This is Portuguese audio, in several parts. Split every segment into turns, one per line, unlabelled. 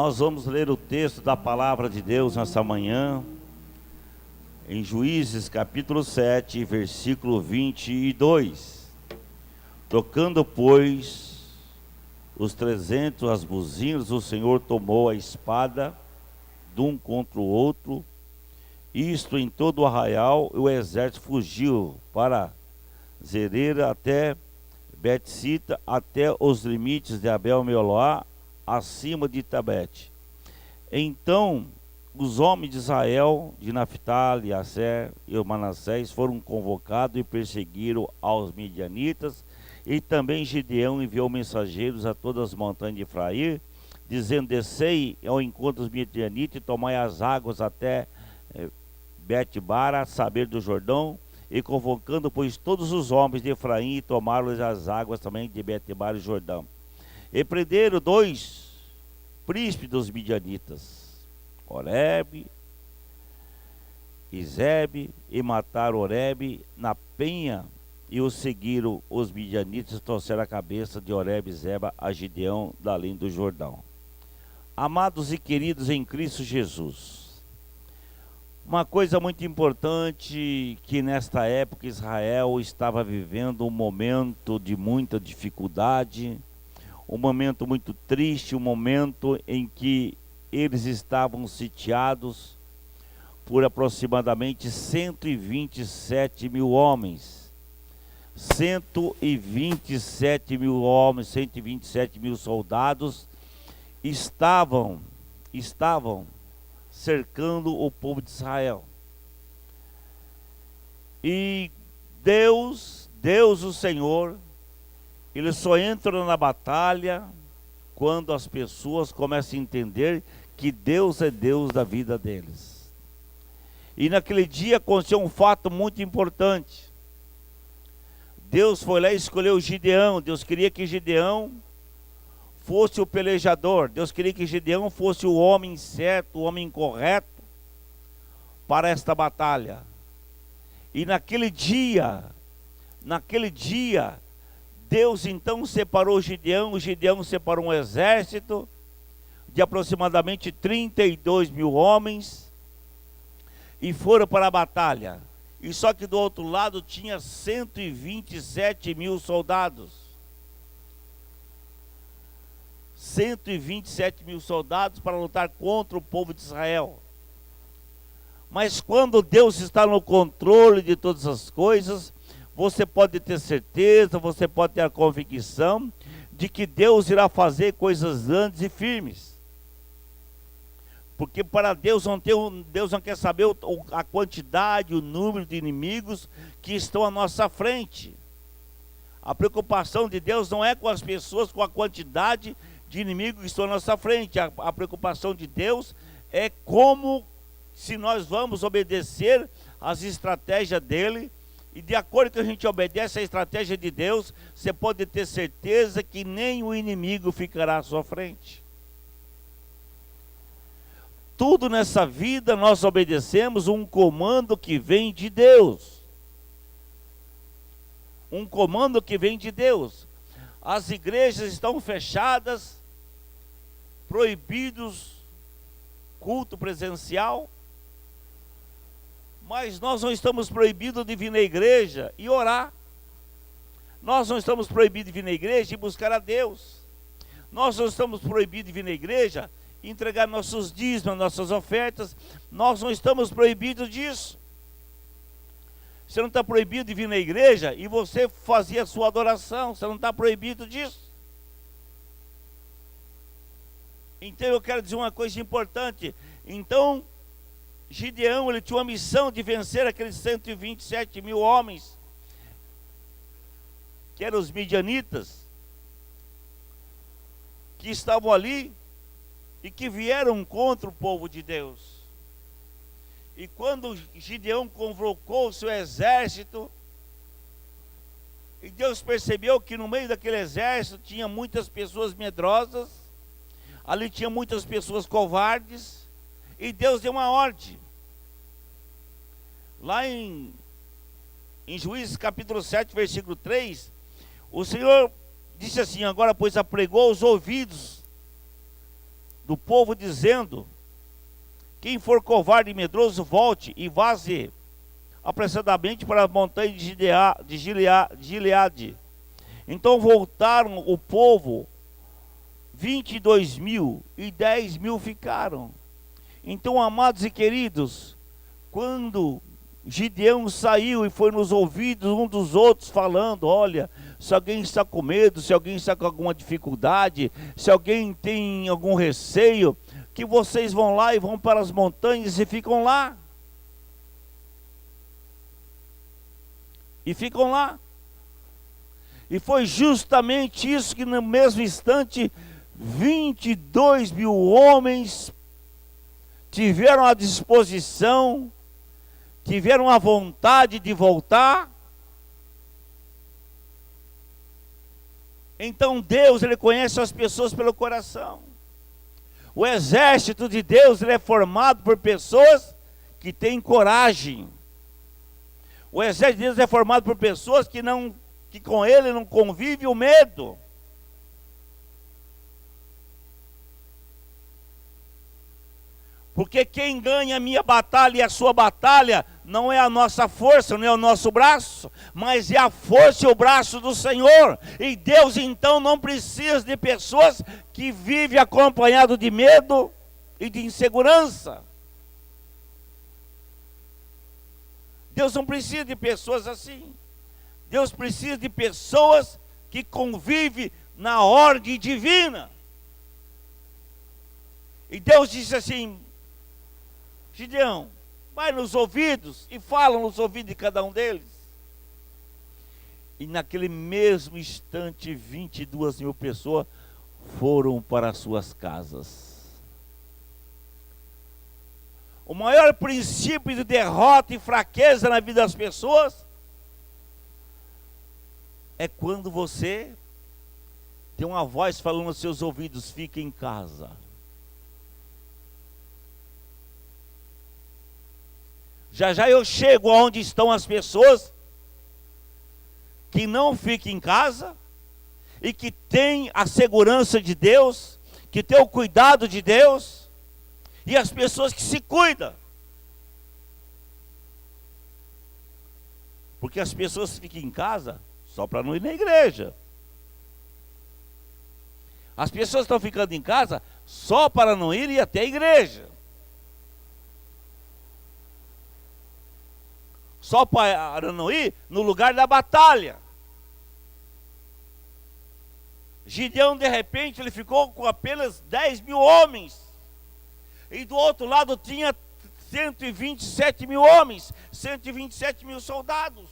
Nós vamos ler o texto da palavra de Deus nessa manhã, em Juízes capítulo 7, versículo 22. Tocando, pois, os 300 as buzinas, o Senhor tomou a espada de um contra o outro, isto em todo o arraial, e o exército fugiu para Zerera até Betsita, até os limites de Abel-Meolá, acima de Tabete. Então os homens de Israel, de Naphtali, Aser e Manassés foram convocados e perseguiram aos midianitas, e também Gideão enviou mensageiros a todas as montanhas de Efraim, dizendo: descei ao encontro dos midianitas e tomai as águas até Bet-bara, a saber do Jordão, e convocando, pois, todos os homens de Efraim, e tomaram as águas também de Bet-bara e Jordão. E prenderam 2 príncipes dos midianitas, Oreb e Zebe, e mataram Oreb na penha, e os seguiram os midianitas, trouxeram a cabeça de Oreb e Zeba a Gideão da além do Jordão. Amados e queridos em Cristo Jesus, uma coisa muito importante, que nesta época Israel estava vivendo um momento de muita dificuldade, um momento muito triste, um momento em que eles estavam sitiados por aproximadamente 127 mil homens. 127 mil homens, 127 mil soldados estavam cercando o povo de Israel. E Deus o Senhor, Ele só entra na batalha quando as pessoas começam a entender que Deus é Deus da vida deles. E naquele dia aconteceu um fato muito importante. Deus foi lá e escolheu Gideão. Deus queria que Gideão fosse o pelejador. Deus queria que Gideão fosse o homem certo, o homem correto para esta batalha. E naquele dia, Deus então separou Gideão. Gideão separou um exército de aproximadamente 32 mil homens e foram para a batalha. E só que do outro lado tinha 127 mil soldados. 127 mil soldados para lutar contra o povo de Israel. Mas quando Deus está no controle de todas as coisas, você pode ter certeza, você pode ter a convicção de que Deus irá fazer coisas grandes e firmes. Porque para Deus Deus não quer saber a quantidade, o número de inimigos que estão à nossa frente. A preocupação de Deus não é com as pessoas, com a quantidade de inimigos que estão à nossa frente. A preocupação de Deus é como se nós vamos obedecer às estratégias dele. E de acordo que a gente obedece à estratégia de Deus, você pode ter certeza que nem o inimigo ficará à sua frente. Tudo nessa vida nós obedecemos um comando que vem de Deus. Um comando que vem de Deus. As igrejas estão fechadas, proibidos culto presencial, mas nós não estamos proibidos de vir na igreja e orar. Nós não estamos proibidos de vir na igreja e buscar a Deus. Nós não estamos proibidos de vir na igreja e entregar nossos dízimos, nossas ofertas. Nós não estamos proibidos disso. Você não está proibido de vir na igreja e você fazer a sua adoração. Você não está proibido disso. Então eu quero dizer uma coisa importante. Então Gideão, ele tinha uma missão de vencer aqueles 127 mil homens, que eram os midianitas, que estavam ali e que vieram contra o povo de Deus. E quando Gideão convocou o seu exército, e Deus percebeu que no meio daquele exército tinha muitas pessoas medrosas, ali tinha muitas pessoas covardes, e Deus deu uma ordem. Lá em Juízes capítulo 7, versículo 3, o Senhor disse assim: agora, pois, apregou os ouvidos do povo, dizendo: quem for covarde e medroso, volte e vaze apressadamente para a montanha de Gileade. Então voltaram o povo, 22.000, e 10.000 ficaram. Então, amados e queridos, quando Gideão saiu e foi nos ouvidos um dos outros falando: olha, se alguém está com medo, se alguém está com alguma dificuldade, se alguém tem algum receio, que vocês vão lá e vão para as montanhas e ficam lá. E ficam lá. E foi justamente isso que no mesmo instante 22.000 homens tiveram a disposição, tiveram a vontade de voltar. Então Deus, Ele conhece as pessoas pelo coração. O exército de Deus, ele é formado por pessoas que têm coragem. O exército de Deus é formado por pessoas que com Ele não convive o medo. Porque quem ganha a minha batalha e a sua batalha não é a nossa força, não é o nosso braço, mas é a força e o braço do Senhor. E Deus então não precisa de pessoas que vivem acompanhado de medo e de insegurança. Deus não precisa de pessoas assim. Deus precisa de pessoas que convivem na ordem divina. E Deus disse assim: Gideão, vai nos ouvidos e fala nos ouvidos de cada um deles. E naquele mesmo instante, 22.000 pessoas foram para as suas casas. O maior princípio de derrota e fraqueza na vida das pessoas é quando você tem uma voz falando nos seus ouvidos: fique em casa. Já já eu chego aonde estão as pessoas que não ficam em casa e que têm a segurança de Deus, que têm o cuidado de Deus, e as pessoas que se cuidam. Porque as pessoas ficam em casa só para não ir na igreja. As pessoas estão ficando em casa só para não ir até a igreja. Só para não ir no lugar da batalha. Gideão, de repente, ele ficou com apenas 10.000 homens. E do outro lado tinha 127.000 homens, 127.000 soldados.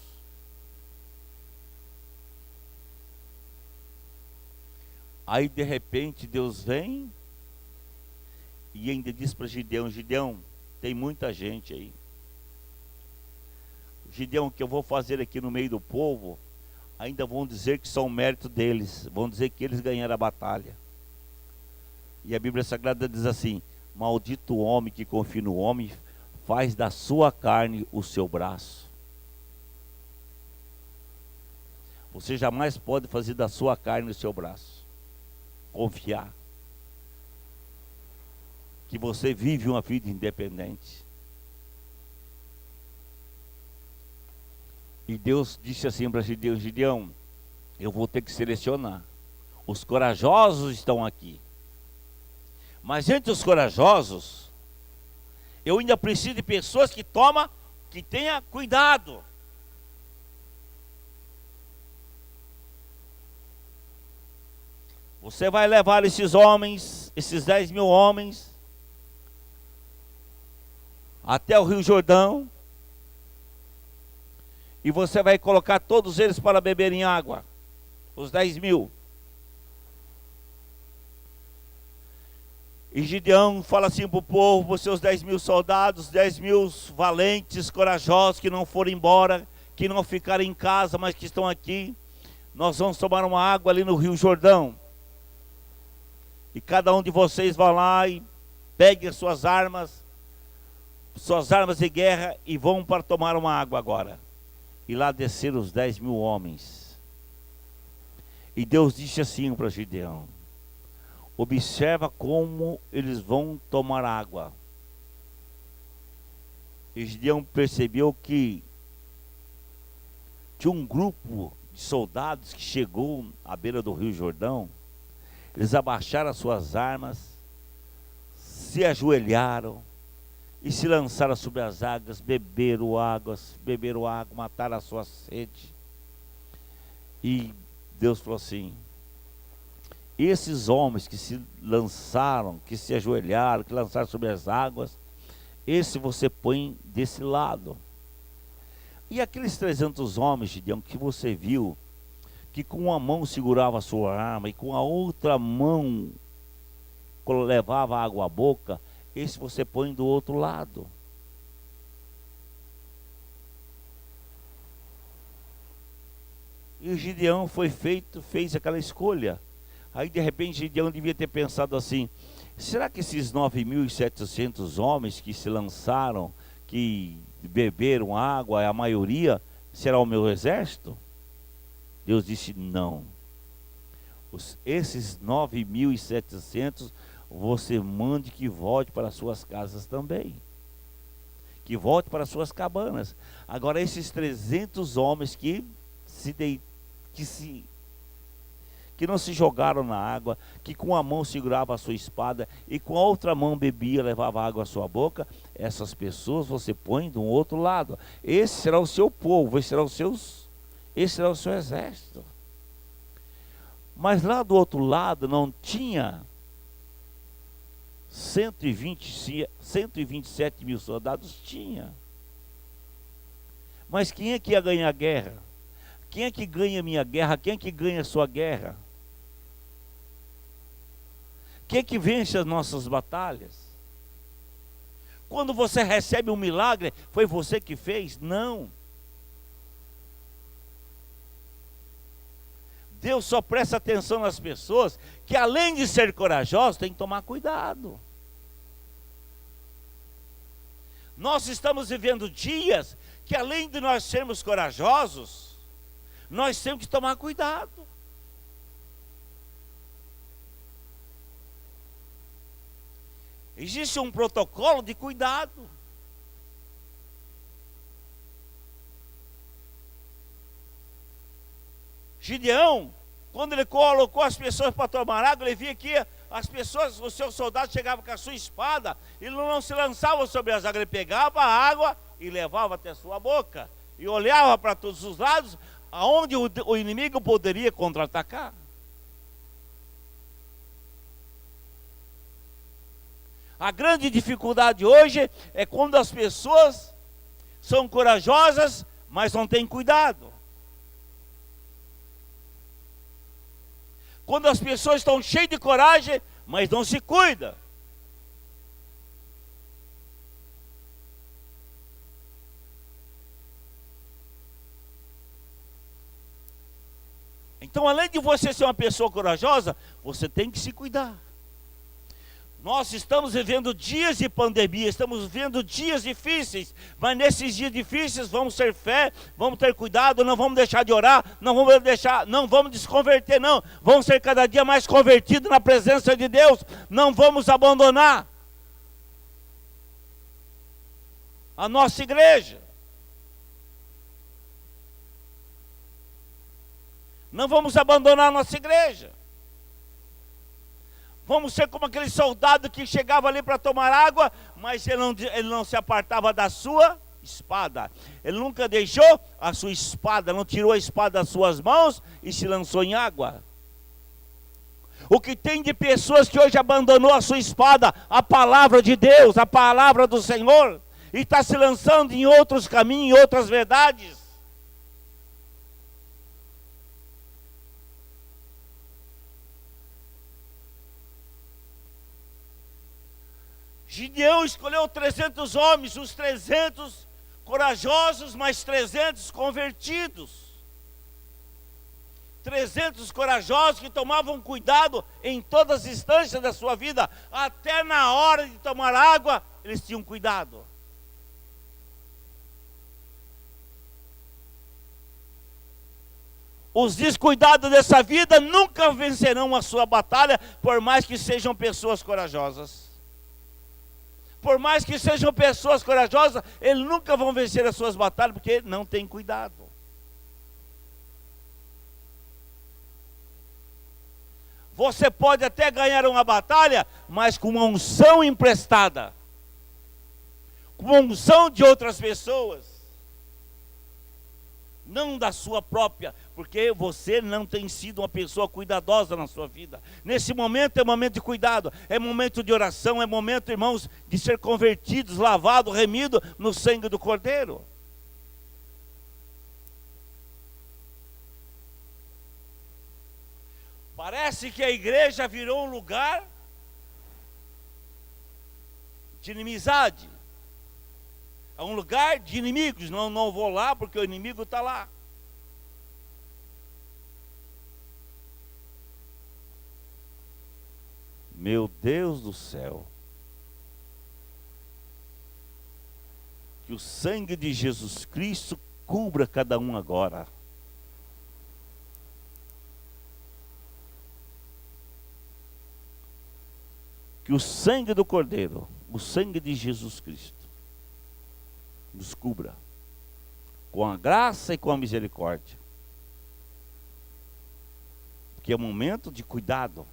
Aí, de repente, Deus vem e ainda diz para Gideão: Gideão, tem muita gente aí. Gideão, o que eu vou fazer aqui no meio do povo, ainda vão dizer que são mérito deles, vão dizer que eles ganharam a batalha. E a Bíblia Sagrada diz assim: maldito o homem que confia no homem, faz da sua carne o seu braço. Você jamais pode fazer da sua carne o seu braço. Confiar que você vive uma vida independente. E Deus disse assim para Gideão: Gideão, eu vou ter que selecionar. Os corajosos estão aqui. Mas entre os corajosos, eu ainda preciso de pessoas que tenha cuidado. Você vai levar esses homens, esses 10.000 homens, até o Rio Jordão. E você vai colocar todos eles para beberem água. Os 10.000. E Gideão fala assim para o povo: os seus 10.000 soldados, 10.000 valentes, corajosos, que não foram embora, que não ficaram em casa, mas que estão aqui. Nós vamos tomar uma água ali no Rio Jordão. E cada um de vocês vai lá e pegue as suas armas de guerra, e vão para tomar uma água agora. E lá desceram os 10.000 homens. E Deus disse assim para Gideão: observa como eles vão tomar água. E Gideão percebeu que tinha um grupo de soldados que chegou à beira do rio Jordão. Eles abaixaram as suas armas, se ajoelharam e se lançaram sobre as águas, beberam água, mataram a sua sede. E Deus falou assim: esses homens que se lançaram, que se ajoelharam, que lançaram sobre as águas, esse você põe desse lado. E aqueles 300 homens, Gideão, que você viu, que com uma mão segurava a sua arma e com a outra mão levava água à boca, esse você põe do outro lado. E o Gideão fez aquela escolha. Aí de repente Gideão devia ter pensado assim: será que esses 9.700 homens que se lançaram, que beberam água, a maioria, será o meu exército? Deus disse: não. Esses 9.700 você mande que volte para suas casas também, que volte para suas cabanas. Agora esses 300 homens que não se jogaram na água, que com a mão segurava a sua espada e com a outra mão bebia, levava água à sua boca, essas pessoas você põe do outro lado. Esse será o seu povo, esse será o seu exército. Mas lá do outro lado não tinha 127 mil soldados? Tinha. Mas quem é que ia ganhar a guerra? Quem é que ganha a minha guerra? Quem é que ganha a sua guerra? Quem é que vence as nossas batalhas? Quando você recebe um milagre, foi você que fez? Não. Deus só presta atenção nas pessoas que, além de ser corajosos, tem que tomar cuidado. Nós estamos vivendo dias que, além de nós sermos corajosos, nós temos que tomar cuidado. Existe um protocolo de cuidado. Gideão, quando ele colocou as pessoas para tomar água, ele via que as pessoas, os seus soldados chegavam com a sua espada, e não se lançavam sobre as águas, ele pegava a água e levava até a sua boca, e olhava para todos os lados, aonde o inimigo poderia contra-atacar. A grande dificuldade hoje é quando as pessoas são corajosas, mas não têm cuidado. Quando as pessoas estão cheias de coragem, mas não se cuidam. Então, além de você ser uma pessoa corajosa, você tem que se cuidar. Nós estamos vivendo dias de pandemia, estamos vivendo dias difíceis, mas nesses dias difíceis vamos ter fé, vamos ter cuidado, não vamos deixar de orar, não vamos desconverter, não. Vamos ser cada dia mais convertidos na presença de Deus, não vamos abandonar a nossa igreja. Não vamos abandonar a nossa igreja. Vamos ser como aquele soldado que chegava ali para tomar água, mas ele não se apartava da sua espada. Ele nunca deixou a sua espada, não tirou a espada das suas mãos e se lançou em água. O que tem de pessoas que hoje abandonou a sua espada, a palavra de Deus, a palavra do Senhor, e está se lançando em outros caminhos, em outras verdades. Gideão escolheu 300 homens, os 300 corajosos, mas 300 convertidos. 300 corajosos que tomavam cuidado em todas as instâncias da sua vida, até na hora de tomar água, eles tinham cuidado. Os descuidados dessa vida nunca vencerão a sua batalha, por mais que sejam pessoas corajosas. Por mais que sejam pessoas corajosas, eles nunca vão vencer as suas batalhas, porque não têm cuidado. Você pode até ganhar uma batalha, mas com uma unção emprestada, com uma unção de outras pessoas, não da sua própria, porque você não tem sido uma pessoa cuidadosa na sua vida. Nesse momento é momento de cuidado, é momento de oração, é momento, irmãos, de ser convertidos, lavados, remidos no sangue do Cordeiro. Parece que a igreja virou um lugar de inimizade. É um lugar de inimigos. Não vou lá porque o inimigo está lá. Meu Deus do céu. Que o sangue de Jesus Cristo cubra cada um agora. Que o sangue do Cordeiro, o sangue de Jesus Cristo, nos cubra com a graça e com a misericórdia. Porque é momento de cuidado,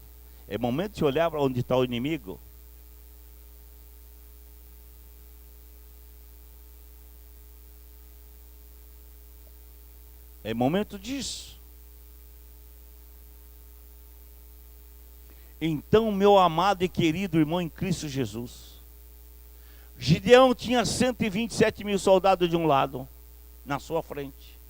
é momento de olhar para onde está o inimigo. É momento disso. Então, meu amado e querido irmão em Cristo Jesus, Gideão tinha 127 mil soldados de um lado, na sua frente.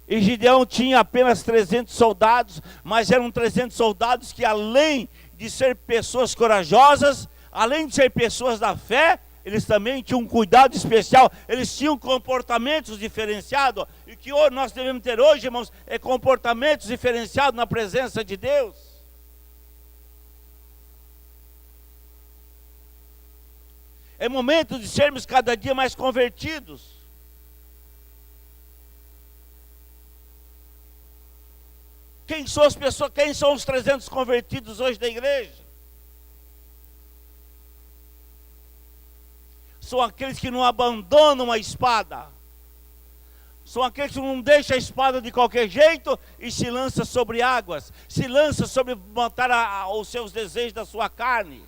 E Gideão tinha apenas 300 soldados, mas eram 300 soldados que, além de ser pessoas corajosas, além de ser pessoas da fé, eles também tinham um cuidado especial, eles tinham comportamentos diferenciados. E o que nós devemos ter hoje, irmãos, é comportamentos diferenciados na presença de Deus. É momento de sermos cada dia mais convertidos. Quem são as pessoas, quem são os 300 convertidos hoje da igreja? São aqueles que não abandonam a espada. São aqueles que não deixam a espada de qualquer jeito e se lançam sobre águas. Se lançam sobre matar os seus desejos da sua carne.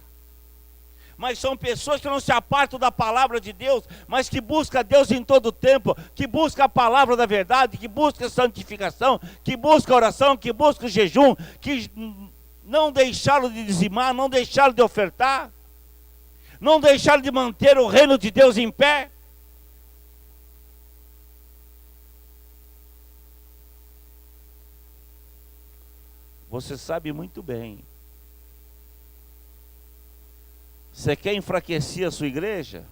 Mas são pessoas que não se apartam da palavra de Deus, mas que buscam Deus em todo o tempo, que buscam a palavra da verdade, que buscam a santificação, que buscam a oração, que buscam o jejum, que não deixaram de dizimar, não deixaram de ofertar, não deixaram de manter o reino de Deus em pé. Você sabe muito bem. Você quer enfraquecer a sua igreja?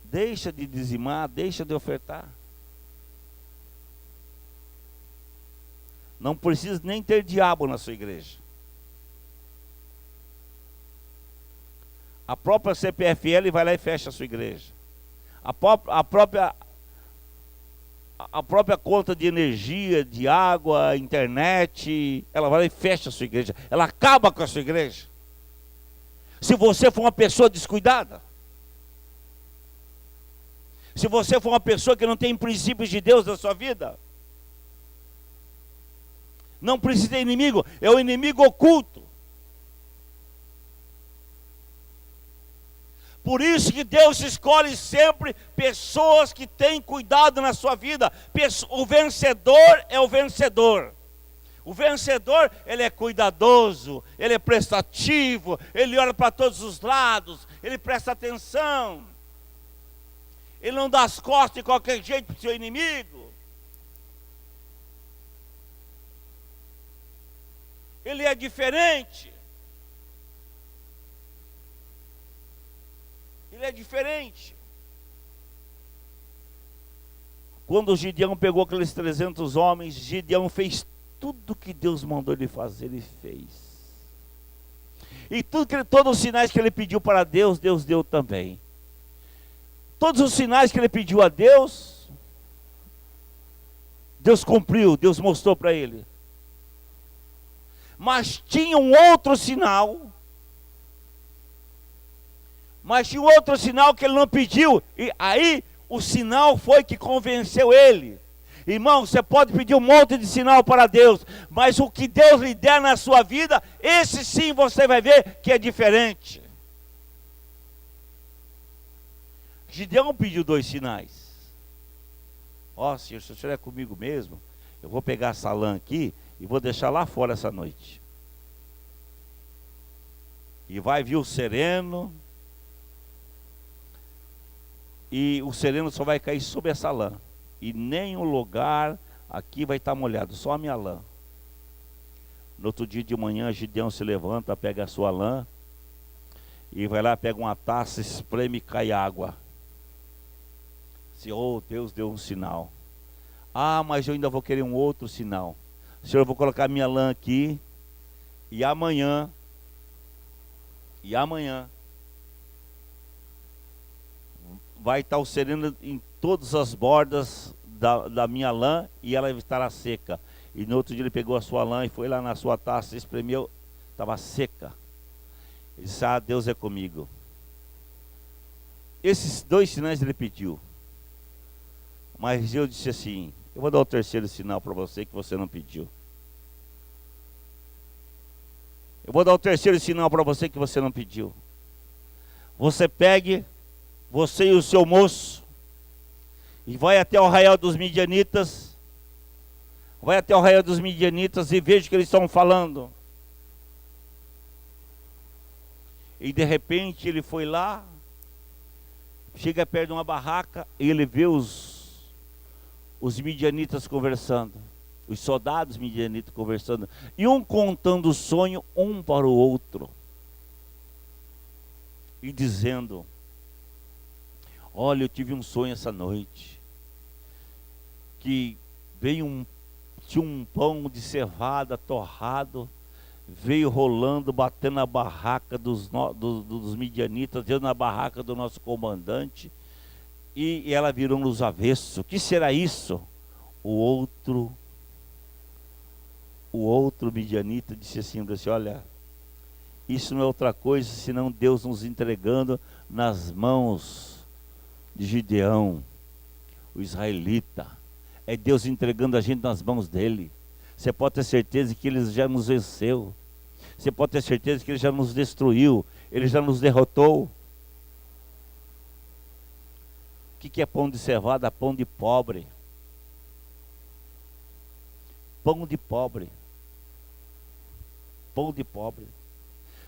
Deixa de dizimar, deixa de ofertar. Não precisa nem ter diabo na sua igreja. A própria CPFL vai lá e fecha a sua igreja. A própria conta de energia, de água, internet, ela vai lá e fecha a sua igreja. Ela acaba com a sua igreja. Se você for uma pessoa descuidada, se você for uma pessoa que não tem princípios de Deus na sua vida, não precisa de inimigo, é o inimigo oculto. Por isso que Deus escolhe sempre pessoas que têm cuidado na sua vida. O vencedor é o vencedor. O vencedor, ele é cuidadoso, ele é prestativo, ele olha para todos os lados, ele presta atenção. Ele não dá as costas de qualquer jeito para o seu inimigo. Ele é diferente. Ele é diferente. Quando Gideão pegou aqueles 300 homens, Gideão fez tudo que Deus mandou ele fazer, ele fez. E todos os sinais que ele pediu para Deus, Deus deu também. Todos os sinais que ele pediu a Deus, Deus cumpriu, Deus mostrou para ele. Mas tinha um outro sinal. Mas tinha um outro sinal que ele não pediu. E aí o sinal foi que convenceu ele. Irmão, você pode pedir um monte de sinal para Deus, mas o que Deus lhe der na sua vida, esse sim você vai ver que é diferente. Gideão pediu 2 sinais. Ó, Senhor, se o Senhor é comigo mesmo, eu vou pegar essa lã aqui e vou deixar lá fora essa noite. E vai vir o sereno, e o sereno só vai cair sobre essa lã. E nenhum lugar aqui vai estar molhado, só a minha lã. No outro dia de manhã, Gideão se levanta, pega a sua lã, e vai lá, pega uma taça, espreme e cai água. Senhor, Deus deu um sinal. Ah, mas eu ainda vou querer um outro sinal. Senhor, eu vou colocar minha lã aqui, e amanhã, vai estar o sereno em todas as bordas da minha lã, e ela estará seca. E no outro dia ele pegou a sua lã e foi lá na sua taça, espremeu, estava seca. Ele disse, ah, Deus é comigo. Esses 2 sinais ele pediu. Mas eu disse assim, eu vou dar o 3º sinal para você que você não pediu. Eu vou dar o 3º sinal para você que você não pediu. Você pegue, você e o seu moço, e vai até o arraial dos midianitas. Vai até o arraial dos midianitas e veja o que eles estão falando. E de repente ele foi lá, chega perto de uma barraca e ele vê os midianitas conversando. Os soldados midianitas conversando. E um contando o sonho, um para o outro. E dizendo, olha, eu tive um sonho essa noite. Que tinha um pão de cevada torrado, veio rolando, batendo na barraca dos midianitas, dentro da barraca do nosso comandante, e ela virou nos avessos. O que será isso? O outro midianita disse assim, olha, isso não é outra coisa senão Deus nos entregando nas mãos de Gideão, o israelita. É Deus entregando a gente nas mãos dele. Você pode ter certeza que ele já nos venceu. Você pode ter certeza que ele já nos destruiu. Ele já nos derrotou. O que é pão de cevada? Pão de pobre. Pão de pobre. Pão de pobre.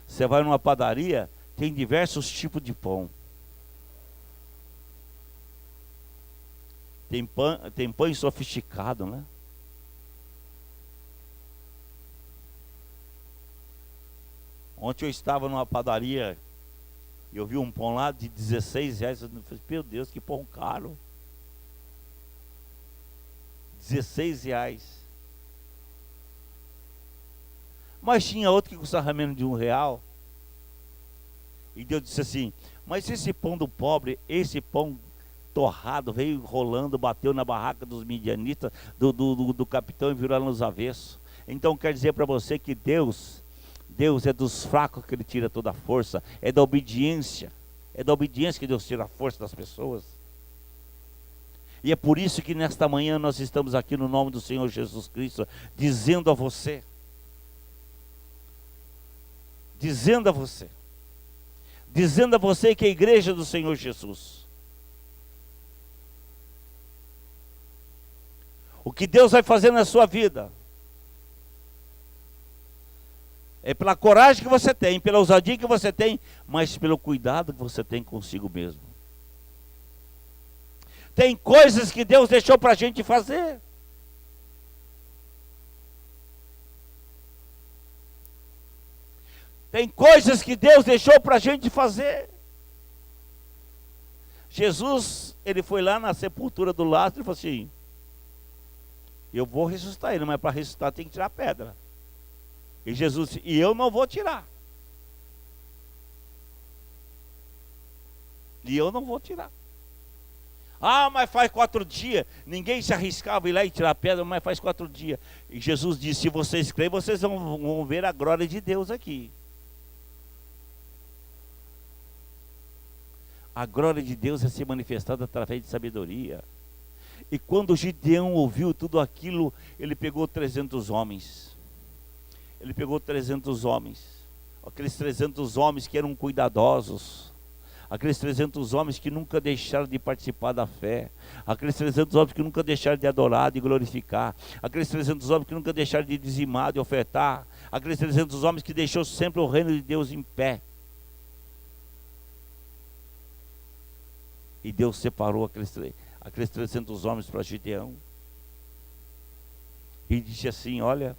Você vai numa padaria, tem diversos tipos de pão. Tem pães sofisticados, né? Ontem eu estava numa padaria e eu vi um pão lá de 16 reais. Eu falei, meu Deus, que pão caro. 16 reais. Mas tinha outro que custava menos de R$1. E Deus disse assim, mas esse pão do pobre, esse pão torrado, veio rolando, bateu na barraca dos midianitas, do capitão, e virou nos avessos. Então quer dizer para você que Deus é dos fracos que ele tira toda a força, é da obediência que Deus tira a força das pessoas. E é por isso que nesta manhã nós estamos aqui no nome do Senhor Jesus Cristo, dizendo a você que a igreja do Senhor Jesus, o que Deus vai fazer na sua vida, é pela coragem que você tem, pela ousadia que você tem, mas pelo cuidado que você tem consigo mesmo. Tem coisas que Deus deixou para a gente fazer. Tem coisas que Deus deixou para a gente fazer. Jesus, ele foi lá na sepultura do Lázaro e falou assim, eu vou ressuscitar ele, mas para ressuscitar tem que tirar a pedra. E Jesus disse, e eu não vou tirar. E eu não vou tirar. Ah, mas faz 4 dias. Ninguém se arriscava a ir lá e tirar a pedra, mas faz 4 dias. E Jesus disse, se vocês creem, vocês vão ver a glória de Deus aqui. A glória de Deus é ser manifestada através de sabedoria. E quando Gideão ouviu tudo aquilo, ele pegou 300 homens. Ele pegou 300 homens. Aqueles 300 homens que eram cuidadosos. Aqueles 300 homens que nunca deixaram de participar da fé. Aqueles 300 homens que nunca deixaram de adorar, de glorificar. Aqueles 300 homens que nunca deixaram de dizimar, de ofertar. Aqueles 300 homens que deixou sempre o reino de Deus em pé. E Deus separou aqueles 300 homens para Gideão. E disse assim, olha,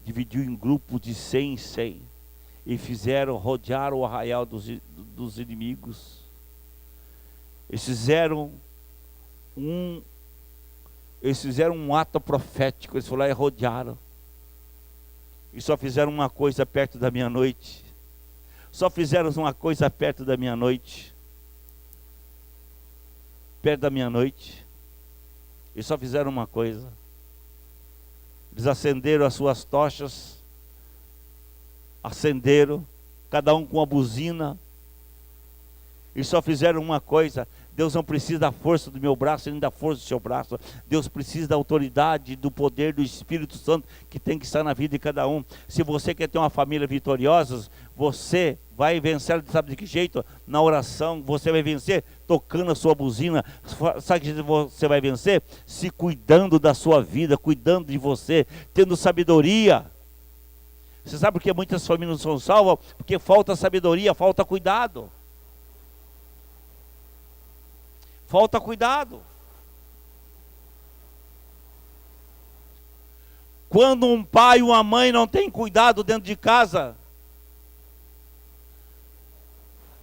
dividiu em grupos de 100 em 100. E rodearam o arraial dos inimigos. Eles fizeram um ato profético. Eles foram lá e rodearam. E só fizeram uma coisa perto da meia-noite. Só fizeram uma coisa perto da meia-noite. Perto da meia-noite. E só fizeram uma coisa. Eles acenderam as suas tochas. Acenderam, cada um com uma buzina, e só fizeram uma coisa. Deus não precisa da força do meu braço, nem da força do seu braço. Deus precisa da autoridade, do poder do Espírito Santo, que tem que estar na vida de cada um. Se você quer ter uma família vitoriosa, você vai vencer, sabe de que jeito? Na oração. Você vai vencer tocando a sua buzina. Sabe que você vai vencer? Se cuidando da sua vida, cuidando de você, tendo sabedoria. Você sabe por que muitas famílias não são salvas? Porque falta sabedoria, falta cuidado. Falta cuidado. Quando um pai ou uma mãe não tem cuidado dentro de casa,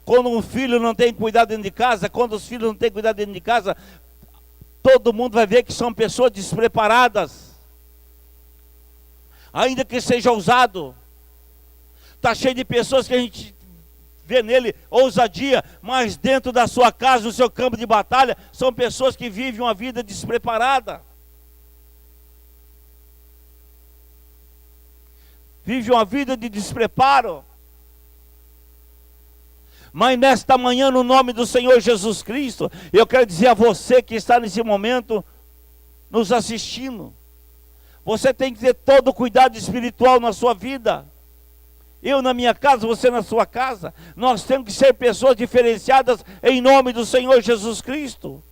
quando um filho não tem cuidado dentro de casa, quando os filhos não têm cuidado dentro de casa, todo mundo vai ver que são pessoas despreparadas. Ainda que seja ousado. Está cheio de pessoas que a gente vê nele ousadia, mas dentro da sua casa, no seu campo de batalha, são pessoas que vivem uma vida despreparada. Vivem uma vida de despreparo. Mas nesta manhã, no nome do Senhor Jesus Cristo, eu quero dizer a você que está nesse momento nos assistindo, você tem que ter todo o cuidado espiritual na sua vida. Eu na minha casa, você na sua casa. Nós temos que ser pessoas diferenciadas em nome do Senhor Jesus Cristo.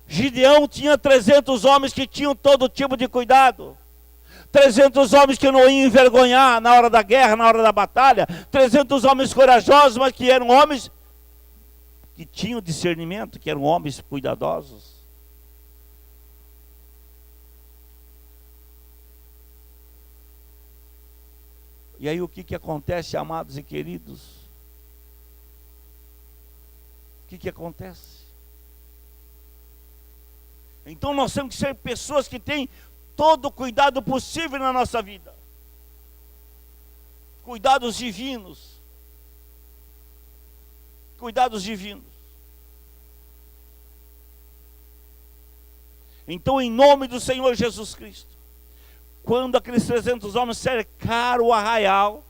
Gideão tinha 300 homens que tinham todo tipo de cuidado. 300 homens que não iam envergonhar na hora da guerra, na hora da batalha. 300 homens corajosos, mas que eram homens que tinham discernimento, que eram homens cuidadosos. E aí o que acontece, amados e queridos? O que acontece? Então nós temos que ser pessoas que têm todo o cuidado possível na nossa vida. Cuidados divinos. Cuidados divinos. Então, em nome do Senhor Jesus Cristo, quando aqueles 300 homens cercaram o arraial,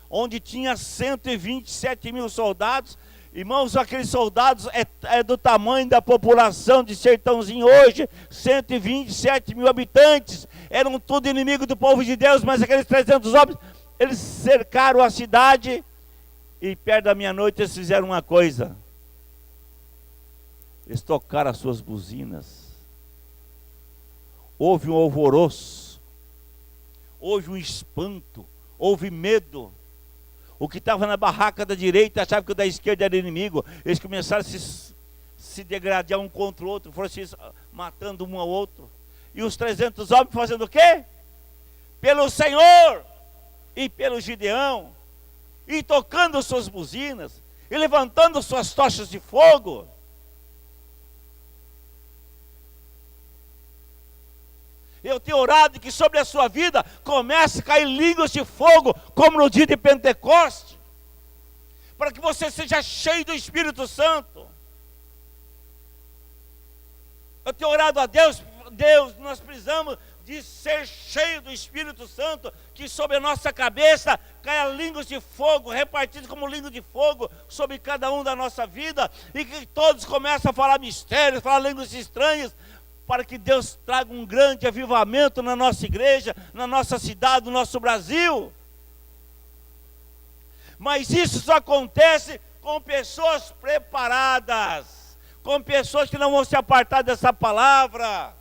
onde tinha 127 mil soldados, irmãos, aqueles soldados é do tamanho da população de Sertãozinho hoje, 127 mil habitantes, eram tudo inimigo do povo de Deus, mas aqueles 300 homens, eles cercaram a cidade, e perto da meia-noite eles fizeram uma coisa, eles tocaram as suas buzinas, houve um alvoroço, houve um espanto, houve medo. O que estava na barraca da direita achava que o da esquerda era inimigo. Eles começaram a se degradar um contra o outro, foram se matando um ao outro. E os 300 homens fazendo o quê? Pelo Senhor e pelo Gideão, e tocando suas buzinas, e levantando suas tochas de fogo. Eu tenho orado que sobre a sua vida comece a cair línguas de fogo, como no dia de Pentecostes. para que você seja cheio do Espírito Santo. Eu tenho orado a Deus, nós precisamos de ser cheio do Espírito Santo, que sobre a nossa cabeça caia línguas de fogo, repartidas como língua de fogo, sobre cada um da nossa vida, e que todos comecem a falar mistérios, falar línguas estranhas, para que Deus traga um grande avivamento na nossa igreja, na nossa cidade, no nosso Brasil. Mas isso só acontece com pessoas preparadas, com pessoas que não vão se apartar dessa palavra,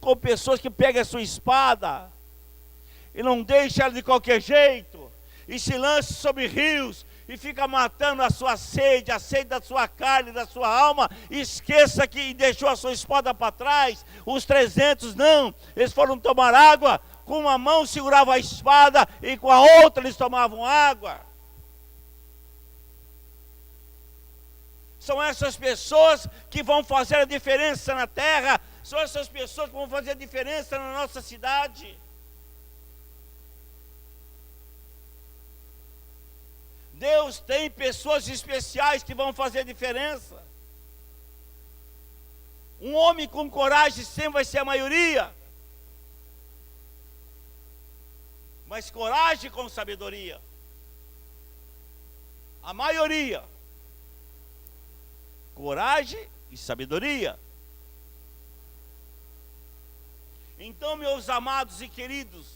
com pessoas que pegam a sua espada e não deixam ela de qualquer jeito, e se lancem sobre rios, e fica matando a sua sede, a sede da sua carne, da sua alma. E esqueça que deixou a sua espada para trás. Os 300 não, eles foram tomar água, com uma mão seguravam a espada e com a outra eles tomavam água. São essas pessoas que vão fazer a diferença na terra, são essas pessoas que vão fazer a diferença na nossa cidade. Deus tem pessoas especiais que vão fazer a diferença. Um homem com coragem sempre vai ser a maioria, mas coragem com sabedoria, a maioria. Coragem e sabedoria. Então, meus amados e queridos,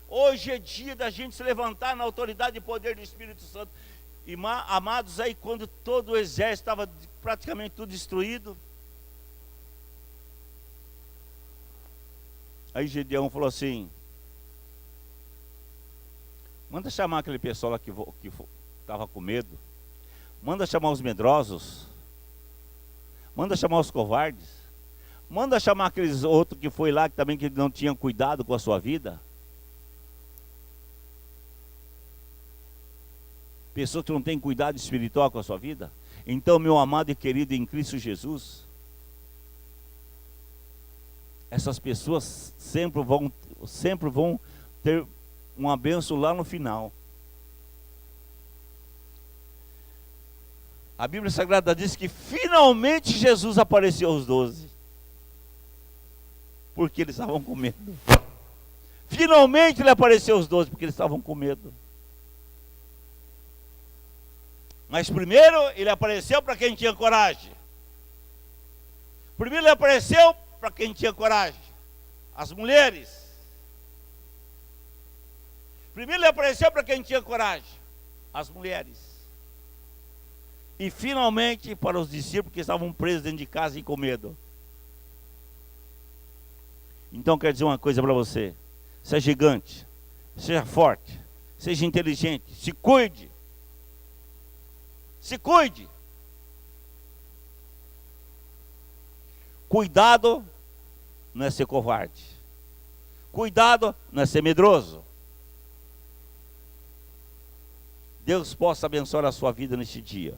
hoje é dia da gente se levantar na autoridade e poder do Espírito Santo. E amados, aí quando todo o exército estava praticamente tudo destruído, aí Gedeão falou assim: manda chamar aquele pessoal lá que estava com medo, manda chamar os medrosos, manda chamar os covardes, manda chamar aqueles outros que foi lá que também que não tinham cuidado com a sua vida. Pessoas que não têm cuidado espiritual com a sua vida. Então, meu amado e querido em Cristo Jesus, essas pessoas sempre vão ter uma bênção lá no final. A Bíblia Sagrada diz que finalmente Jesus apareceu aos 12. Porque eles estavam com medo. Finalmente ele apareceu aos 12 porque eles estavam com medo. Mas primeiro ele apareceu para quem tinha coragem. Primeiro ele apareceu para quem tinha coragem. As mulheres. Primeiro ele apareceu para quem tinha coragem. As mulheres. E finalmente para os discípulos que estavam presos dentro de casa e com medo. Então quero dizer uma coisa para você. Seja gigante. Seja forte. Seja inteligente. Se cuide. Se cuide. Cuidado não é ser covarde. Cuidado não é ser medroso. Deus possa abençoar a sua vida neste dia.